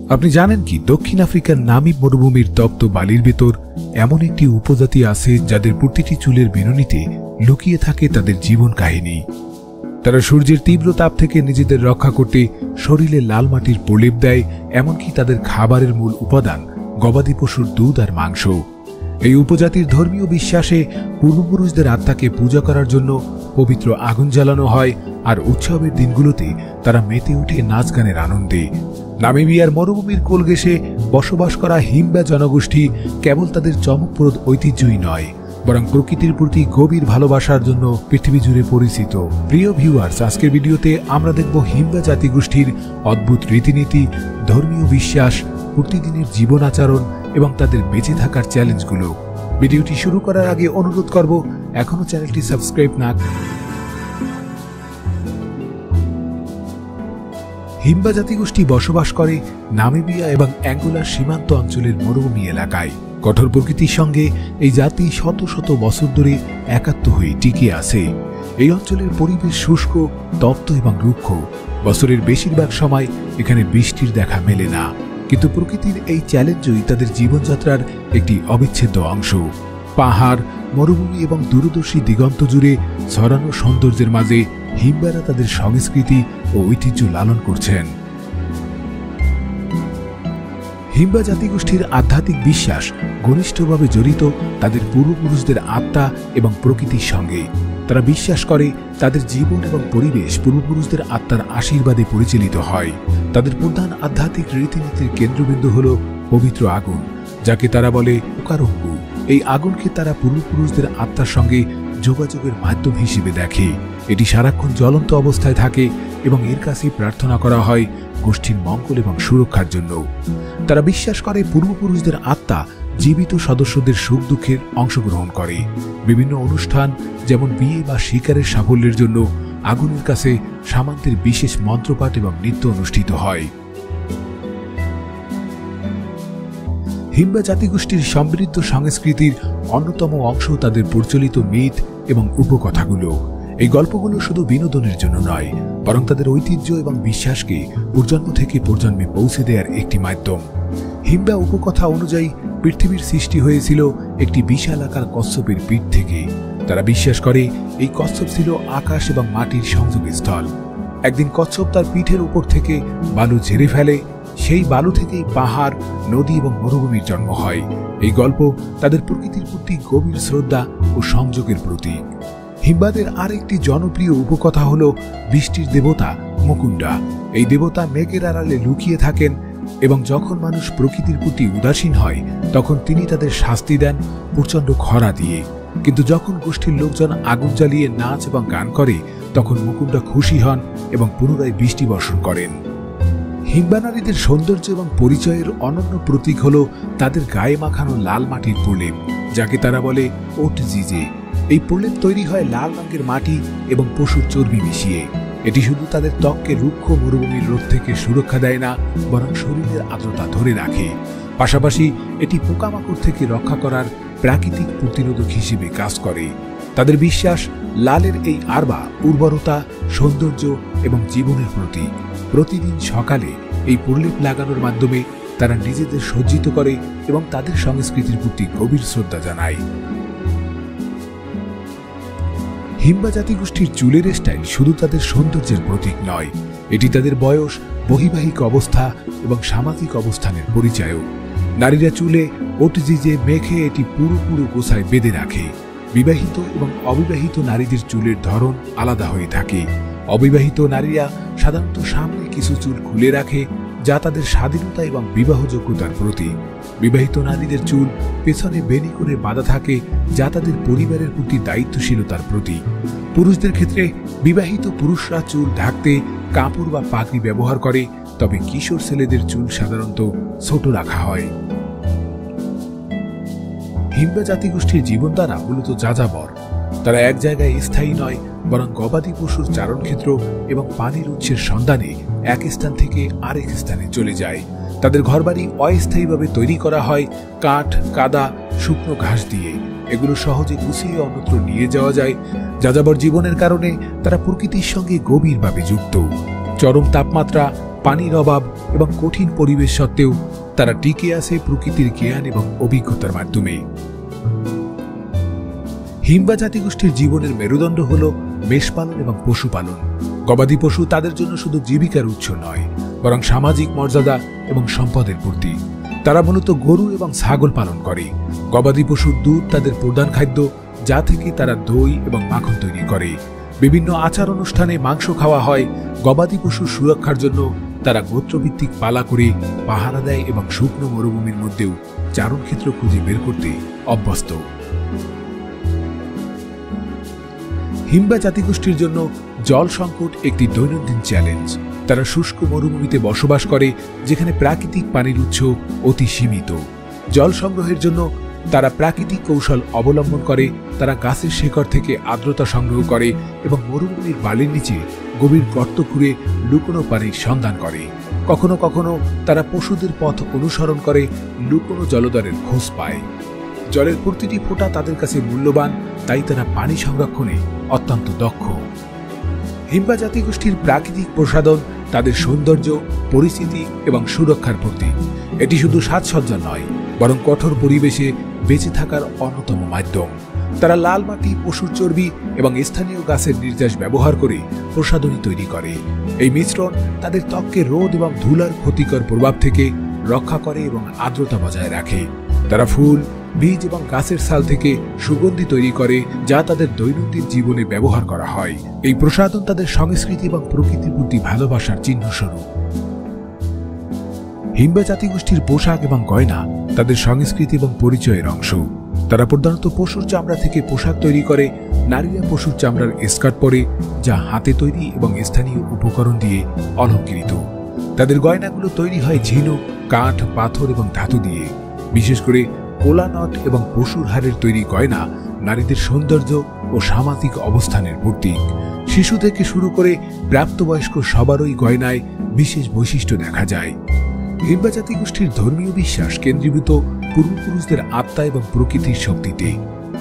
আপনি জানেন কি দক্ষিণ আফ্রিকার নামিব মরুভূমির তপ্ত বালির ভেতর এমন একটি উপজাতি আছে যাদের প্রতিটি চুলের বিনুনিতে লুকিয়ে থাকে তাদের জীবন কাহিনী। তারা সূর্যের তীব্র তাপ থেকে নিজেদের রক্ষা করতে শরীরে লাল মাটির প্রলেপ দেয়, এমনকি তাদের খাবারের মূল উপাদান গবাদি পশুর দুধ আর মাংস। এই উপজাতির ধর্মীয় বিশ্বাসে পূর্বপুরুষদের আত্মাকে পূজা করার জন্য পবিত্র আগুন জ্বালানো হয়, আর উৎসবের দিনগুলোতে তারা মেতে ওঠে নাচ গানের আনন্দে। নামিবিয়ার মরুভূমির কোল ঘেঁষে বসবাস করা হিম্বা জনগোষ্ঠী কেবল তাদের চমকপ্রদ ঐতিহ্যই নয়, বরং প্রকৃতির প্রতি গভীর ভালোবাসার জন্য পৃথিবী জুড়ে পরিচিত। প্রিয় ভিউয়ার্স, আজকের ভিডিওতে আমরা দেখব হিম্বা জাতিগোষ্ঠীর অদ্ভুত রীতিনীতি, ধর্মীয় বিশ্বাস, প্রতিদিনের জীবন আচরণ এবং তাদের বেঁচে থাকার চ্যালেঞ্জগুলো। ভিডিওটি শুরু করার আগে অনুরোধ করব, এখনো চ্যানেলটি সাবস্ক্রাইব না। হিম্বা জাতিগোষ্ঠী বসবাস করে নামিবিয়া এবং অ্যাঙ্গোলার সীমান্ত অঞ্চলের মরুভূমি এলাকায়। কঠোর প্রকৃতির সঙ্গে এই জাতি শত শত বছর ধরে একাত্ম হয়ে টিকে আছে। এই অঞ্চলের পরিবেশ শুষ্ক, তপ্ত এবং রুক্ষ। বছরের বেশিরভাগ সময় এখানে বৃষ্টির দেখা মেলে না, কিন্তু প্রকৃতির এই চ্যালেঞ্জই তাদের জীবনযাত্রার একটি অবিচ্ছেদ্য অংশ। পাহাড়, মরুভূমি এবং দূরদর্শী দিগন্ত জুড়ে ছড়ানো সৌন্দর্যের মাঝে হিম্বারা তাদের সংস্কৃতি ও ঐতিহ্য লালন করছেন। হিম্বা জাতিগোষ্ঠীর আধ্যাত্মিক বিশ্বাস ঘনিষ্ঠভাবে জড়িত তাদের পূর্বপুরুষদের আত্মা এবং প্রকৃতির সঙ্গে। তারা বিশ্বাস করে তাদের জীবন এবং পরিবেশ পূর্বপুরুষদের আত্মার আশীর্বাদে পরিচালিত হয়। তাদের প্রধান আধ্যাত্মিক রীতিনীতির কেন্দ্রবিন্দু হল পবিত্র আগুন, যাকে তারা বলে ওকারঙ্গু। এই আগুনকে তারা পূর্বপুরুষদের আত্মার সঙ্গে যোগাযোগের মাধ্যম হিসেবে দেখে। এটি সারাক্ষণ জ্বলন্ত অবস্থায় থাকে এবং এর কাছে প্রার্থনা করা হয় গোষ্ঠীর মঙ্গল এবং সুরক্ষার জন্য। তারা বিশ্বাস করে পূর্বপুরুষদের আত্মা জীবিত সদস্যদের সুখ দুঃখের অংশগ্রহণ করে। বিভিন্ন অনুষ্ঠান যেমন বিয়ে বা শিকারের সাফল্যের জন্য আগুনের কাছে সামান্তের বিশেষ মন্ত্রপাঠ এবং নৃত্য অনুষ্ঠিত হয়। হিম্বা জাতিগোষ্ঠীর সমৃদ্ধ সংস্কৃতির অন্যতম অংশ তাদের প্রচলিত মিথ এবং উপকথাগুলো। এই গল্পগুলো শুধু বিনোদনের জন্য নয়, বরং তাদের ঐতিহ্য এবং বিশ্বাসকে প্রজন্ম থেকে প্রজন্মে পৌঁছে দেওয়ার একটি মাধ্যম। হিম্বা উপকথা অনুযায়ী পৃথিবীর সৃষ্টি হয়েছিল একটি বিশাল আকার কচ্ছপের পিঠ থেকে। তারা বিশ্বাস করে এই কচ্ছপ ছিল আকাশ এবং মাটির সংযোগস্থল। একদিন কচ্ছপ তার পিঠের উপর থেকে বালু ঝেড়ে ফেলে। সেই বালু থেকেই পাহাড়, নদী এবং মরুভূমির জন্ম হয়। এই গল্প তাদের প্রকৃতির প্রতি গভীর শ্রদ্ধা ও সংযোগের প্রতীক। হিম্বাদের আরেকটি জনপ্রিয় উপকথা হল বৃষ্টির দেবতা মুকুন্ডা। এই দেবতা মেঘের আড়ালে লুকিয়ে থাকেন এবং যখন মানুষ প্রকৃতির প্রতি উদাসীন হয় তখন তিনি তাদের শাস্তি দেন প্রচণ্ড খরা দিয়ে। কিন্তু যখন গোষ্ঠীর লোকজন আগুন জ্বালিয়ে নাচ এবং গান করে তখন মুকুন্ডা খুশি হন এবং পুনরায় বৃষ্টি বর্ষণ করেন। হিম্বা নারীদের সৌন্দর্য এবং পরিচয়ের অনন্য প্রতীক হল তাদের গায়ে মাখানো লাল মাটির প্রলেপ, যাকে তারা বলে ওটজিজে। এই প্রলেপ তৈরি হয় লাল রঙের মাটি এবং পশুর চর্বি মিশিয়ে। এটি শুধু তাদের ত্বককে রুক্ষ মরুভূমির রোদ থেকে সুরক্ষা দেয় না, বরং শরীরের আর্দ্রতা ধরে রাখে। পাশাপাশি এটি পোকামাকড় থেকে রক্ষা করার প্রাকৃতিক প্রতিরোধক হিসেবে কাজ করে। তাদের বিশ্বাস লালের এই আরবা উর্বরতা, সৌন্দর্য এবং জীবনের প্রতীক। প্রতিদিন সকালে এই প্রলেপ লাগানোর মাধ্যমে তারা নিজেদের সজ্জিত করে এবং তাদের সংস্কৃতির প্রতি গভীর শ্রদ্ধা জানায়। হিম্বা জাতিগোষ্ঠীর চুলের স্টাইল শুধু তাদের সৌন্দর্যের প্রতীক নয়, এটি তাদের বয়স, বৈবাহিক অবস্থা এবং সামাজিক অবস্থানের পরিচয়ও। নারীরা চুলে ওটজিজে মেখে এটি পুরো গোছায় বেঁধে রাখে। বিবাহিত এবং অবিবাহিত নারীদের চুলের ধরন আলাদা হয়ে থাকে। অবিবাহিত নারীরা সাধারণত সামনে কিছু চুল খুলে রাখে, যা তাদের স্বাধীনতা এবং বিবাহযোগ্যতার প্রতীক। বিবাহিত নারীদের চুল পেছনে বেনি করে বাঁধা থাকে, যা তাদের পরিবারের প্রতি দায়িত্বশীলতার প্রতীক। পুরুষদের ক্ষেত্রে বিবাহিত পুরুষরা চুল ঢাকতে কাপড় বা পাগড়ি ব্যবহার করে, তবে কিশোর ছেলেদের চুল সাধারণত ছোট রাখা হয়। হিম্বা জাতিগোষ্ঠীর জীবনধারা মূলত যাযাবর। তারা এক জায়গায় স্থায়ী নয়, বরং গবাদি পশুর চারণক্ষেত্র এবং পানির উৎসের সন্ধানে এক স্থান থেকে আরেক স্থানে চলে যায়। তাদের ঘরবাড়ি অস্থায়ীভাবে তৈরি করা হয় কাঠ, কাদা, শুকনো ঘাস দিয়ে। এগুলো সহজে গুছিয়ে অন্যত্র নিয়ে যাওয়া যায়। যাযাবর জীবনের কারণে তারা প্রকৃতির সঙ্গে গভীরভাবে যুক্ত। চরম তাপমাত্রা, পানির অভাব এবং কঠিন পরিবেশ সত্ত্বেও তারা টিকে আছে প্রকৃতির জ্ঞান এবং অভিজ্ঞতার মাধ্যমে। হিম্বা জাতিগোষ্ঠীর জীবনের মেরুদণ্ড হল মেষপালন এবং পশুপালন। গবাদি পশু তাদের জন্য শুধু জীবিকার উৎস নয়, বরং সামাজিক মর্যাদা এবং সম্পদের প্রতীক। তারা মূলত গরু এবং ছাগল পালন করে। গবাদি পশুর দুধ তাদের প্রধান খাদ্য, যা থেকে তারা দই এবং মাখন তৈরি করে। বিভিন্ন আচার অনুষ্ঠানে মাংস খাওয়া হয়। গবাদি পশুর সুরক্ষার জন্য তারা গোত্রভিত্তিক পালা করে পাহারা দেয় এবং শুকনো মরুভূমির মধ্যেও চারণক্ষেত্র খুঁজে বের করতে অভ্যস্ত। হিম্বা জাতিগোষ্ঠীর জন্য জল সংকট একটি দৈনন্দিন চ্যালেঞ্জ। তারা শুষ্ক মরুভূমিতে বসবাস করে, যেখানে প্রাকৃতিক পানির উৎস অতি সীমিত। জল সংগ্রহের জন্য তারা প্রাকৃতিক কৌশল অবলম্বন করে। তারা গাছের শেকড় থেকে আর্দ্রতা সংগ্রহ করে এবং মরুভূমির বালির নিচে গভীর গর্ত খুঁড়ে লুকোনো পানির সন্ধান করে। কখনো কখনো তারা পশুদের পথ অনুসরণ করে লুকোনো জলধারের খোঁজ পায়। জলের প্রতিটি ফোঁটা তাদের কাছে মূল্যবান, তাই তারা পানি সংরক্ষণে অত্যন্ত দক্ষ। হিম্বা জাতিগোষ্ঠীর প্রাকৃতিক প্রসাধন তাদের সৌন্দর্য, পরিস্থিতি এবং সুরক্ষার প্রতীক। এটি শুধু সাজসজ্জা নয়, বরং কঠোর পরিবেশে বেঁচে থাকার অন্যতম মাধ্যম। তারা লাল মাটি, পশুর চর্বি এবং স্থানীয় গাছের নির্যাস ব্যবহার করে প্রসাধনী তৈরি করে। এই মিশ্রণ তাদের ত্বককে রোদ এবং ধুলার ক্ষতিকর প্রভাব থেকে রক্ষা করে এবং আর্দ্রতা বজায় রাখে। তারা ফুল, বীজ এবং গাছের ছাল থেকে সুগন্ধি তৈরি করে, যা তাদের দৈনন্দিন জীবনে ব্যবহার করা হয়। এই প্রসাধন তাদের সংস্কৃতি এবং প্রকৃতির প্রতি ভালোবাসার চিহ্নস্বরূপ। হিম্বা জাতিগোষ্ঠীর পোশাক এবং গয়না তাদের সংস্কৃতি এবং পরিচয়ের অংশ। তারা প্রধানত পশুর চামড়া থেকে পোশাক তৈরি করে। নারীরা পশুর চামড়ার স্কার্ট পরে, যা হাতে তৈরি এবং স্থানীয় উপকরণ দিয়ে অলঙ্কৃত। তাদের গয়নাগুলো তৈরি হয় ঝিনুক, কাঠ, পাথর এবং ধাতু দিয়ে। বিশেষ করে কোলা নট এবং পশুর হাড়ের তৈরি গয়না নারীদের সৌন্দর্য ও সামাজিক অবস্থানের প্রতীক। শিশু থেকে শুরু করে প্রাপ্তবয়স্ক সবারই গয়নায় বিশেষ বৈশিষ্ট্য দেখা যায়। হিম্বা জাতিগোষ্ঠীর ধর্মীয় বিশ্বাস কেন্দ্রীভূত পূর্বপুরুষদের আত্মা এবং প্রকৃতির শক্তিতে।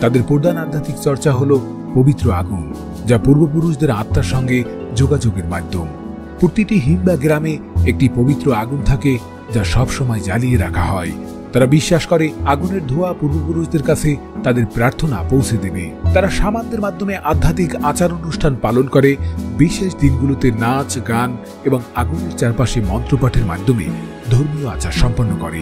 তাদের প্রধান আধ্যাত্মিক চর্চা হল পবিত্র আগুন, যা পূর্বপুরুষদের আত্মার সঙ্গে যোগাযোগের মাধ্যম। প্রতিটি হিম্বা গ্রামে একটি পবিত্র আগুন থাকে, যা সবসময় জ্বালিয়ে রাখা হয়। তারা বিশ্বাস করে আগুনের ধোঁয়া পূর্বপুরুষদের কাছে তাদের প্রার্থনা পৌঁছে দেবে। তারা শামানদের মাধ্যমে আধ্যাত্মিক আচার অনুষ্ঠান পালন করে। বিশেষ দিনগুলোতে নাচ, গান এবং আগুনের চারপাশে মন্ত্রপাঠের মাধ্যমে ধর্মীয় আচার সম্পন্ন করে।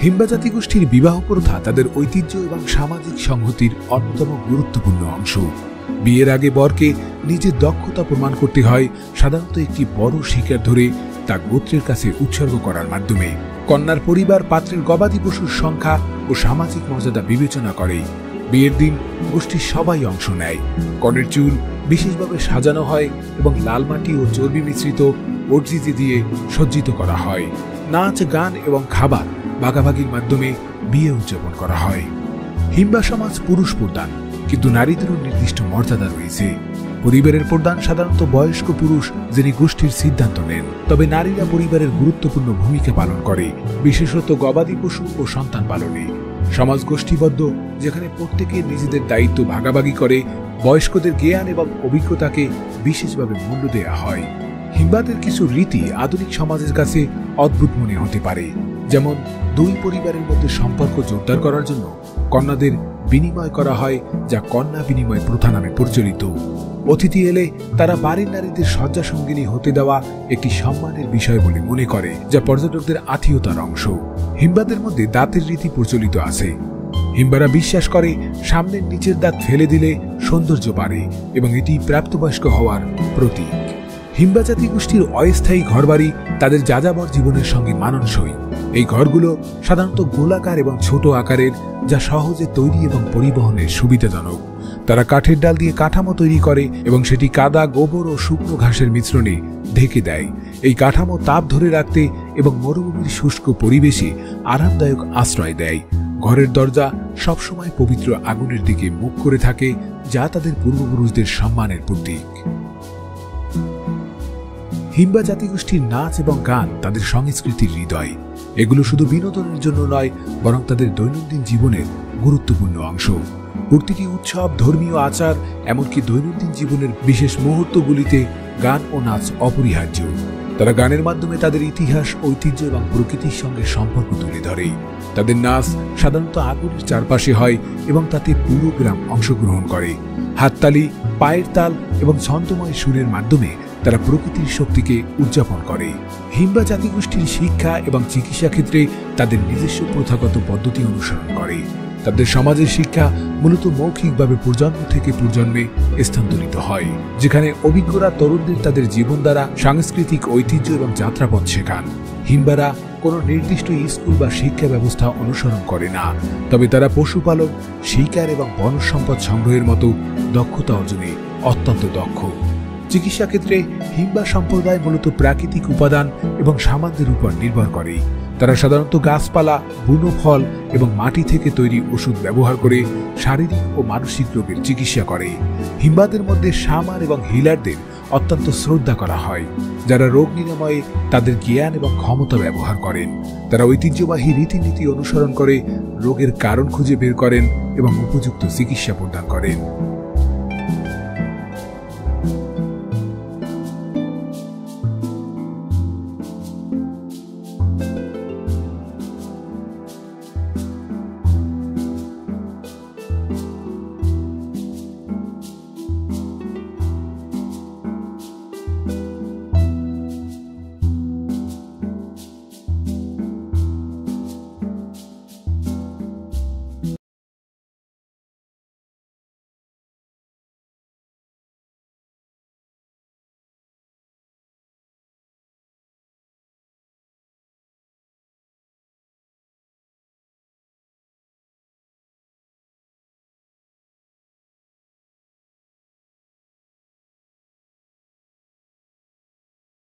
হিম্বা জাতিগোষ্ঠীর বিবাহ প্রথা তাদের ঐতিহ্য এবং সামাজিক সংহতির অন্যতম গুরুত্বপূর্ণ অংশ। বিয়ের আগে বরকে নিজের দক্ষতা প্রমাণ করতে হয়, সাধারণত একটি বড় শিকার ধরে তা গোত্রের কাছে উৎসর্গ করার মাধ্যমে। কন্যার পরিবার পাত্রের গবাদি পশুর সংখ্যা ও সামাজিক মর্যাদা বিবেচনা করে। বিয়ের দিন গোষ্ঠীর সবাই অংশ নেয়। কনের চুল বিশেষভাবে সাজানো হয় এবং লাল মাটি ও চর্বি মিশ্রিত অর্জিতি দিয়ে সজ্জিত করা হয়। নাচ, গান এবং খাবার ভাগাভাগির মাধ্যমে বিয়ে উদযাপন করা হয়। হিম্বা সমাজ পুরুষ প্রধান, কিন্তু নারীদেরও নির্দিষ্ট মর্যাদা রয়েছে। পরিবারের প্রধান সাধারণত বয়স্ক পুরুষ, যিনি গোষ্ঠীর সিদ্ধান্ত নেন। তবে নারীরা পরিবারের গুরুত্বপূর্ণ ভূমিকা পালন করে, বিশেষত গবাদি পশু ও সন্তান পালনে। সমাজ গোষ্ঠীবদ্ধ, যেখানে প্রত্যেকে নিজেদের দায়িত্ব ভাগাভাগি করে। বয়স্কদের জ্ঞান এবং অভিজ্ঞতাকে বিশেষভাবে মূল্য দেওয়া হয়। হিম্বাদের কিছু রীতি আধুনিক সমাজের কাছে অদ্ভুত মনে হতে পারে, যেমন দুই পরিবারের মধ্যে সম্পর্ক জোরদার করার জন্য কন্যাদের বিনিময় করা হয়, যা কন্যা বিনিময় প্রথা নামে পরিচালিত। অতিথি এলে তারা বাড়ির নারীদের শয্যা সঙ্গিনী হতে দেওয়া একটি সম্মানের বিষয় বলে মনে করে, যা পর্যটকদের আত্মীয়তার অংশ। হিম্বাদের মধ্যে দাঁতের রীতি প্রচলিত আছে। হিম্বারা বিশ্বাস করে সামনের নিচের দাঁত ফেলে দিলে সৌন্দর্য বাড়ে এবং এটি প্রাপ্তবয়স্ক হওয়ার প্রতীক। হিম্বা জাতিগোষ্ঠীর অস্থায়ী ঘরবাড়ি তাদের যাযাবর জীবনের সঙ্গে মানানসই। এই ঘরগুলো সাধারণত গোলাকার এবং ছোট আকারের, যা সহজে তৈরি এবং পরিবহনের সুবিধাজনক। তারা কাঠের ডাল দিয়ে কাঠামো তৈরি করে এবং সেটি কাদা, গোবর ও শুকনো ঘাসের মিশ্রণে ঢেকে দেয়। এই কাঠামো তাপ ধরে রাখতে এবং মরুভূমির শুষ্ক পরিবেশে আরামদায়ক আশ্রয় দেয়। ঘরের দরজা সবসময় পবিত্র আগুনের দিকে মুখ করে থাকে, যা তাদের পূর্বপুরুষদের সম্মানের প্রতীক। হিম্বা জাতিগোষ্ঠীর নাচ এবং গান তাদের সংস্কৃতির হৃদয়। এগুলো শুধু বিনোদনের জন্য নয়, বরং তাদের দৈনন্দিন জীবনের গুরুত্বপূর্ণ অংশ। প্রতিটি উৎসব, ধর্মীয় আচার, এমনকি দৈনন্দিন জীবনের বিশেষ মুহূর্তগুলিতে গান ও নাচ অপরিহার্য। তারা গানের মাধ্যমে তাদের ইতিহাস, ঐতিহ্য এবং প্রকৃতির সঙ্গে সম্পর্ক তুলে ধরে। তাদের নাচ সাধারণত আগুনের চারপাশে হয় এবং তাতে পুরো গ্রাম অংশগ্রহণ করে। হাততালি, পায়ের তাল এবং ছন্দময় সুরের মাধ্যমে তারা প্রকৃতির শক্তিকে উদযাপন করে। হিম্বা জাতিগোষ্ঠীর শিক্ষা এবং চিকিৎসা ক্ষেত্রে তাদের নিজস্ব প্রথাগত পদ্ধতি অনুসরণ করে। তাদের সমাজের শিক্ষা মূলত মৌখিকভাবে প্রজন্ম থেকে প্রজন্মে স্থানান্তরিত হয়, যেখানে অভিজ্ঞরা তরুণদের তাদের জীবন দ্বারা সাংস্কৃতিক ঐতিহ্য এবং যাত্রাপথ শেখান। হিম্বারা কোনো নির্দিষ্ট স্কুল বা শিক্ষা ব্যবস্থা অনুসরণ করে না, তবে তারা পশুপালন, শিকার এবং বনজ সম্পদ সংগ্রহের মতো দক্ষতা অর্জনে অত্যন্ত দক্ষ। চিকিৎসা ক্ষেত্রে হিম্বা সম্প্রদায় মূলত প্রাকৃতিক উপাদান এবং সামানদের উপর নির্ভর করে। তারা সাধারণত গাছপালা, বুনো ফল এবং মাটি থেকে তৈরি ওষুধ ব্যবহার করে শারীরিক ও মানসিক রোগের চিকিৎসা করে। হিম্বাদের মধ্যে শামান এবং হিলারদের অত্যন্ত শ্রদ্ধা করা হয়, যারা রোগ নিরাময়ে তাদের জ্ঞান এবং ক্ষমতা ব্যবহার করেন। তারা ঐতিহ্যবাহী রীতিনীতি অনুসরণ করে রোগের কারণ খুঁজে বের করেন এবং উপযুক্ত চিকিৎসা প্রদান করেন।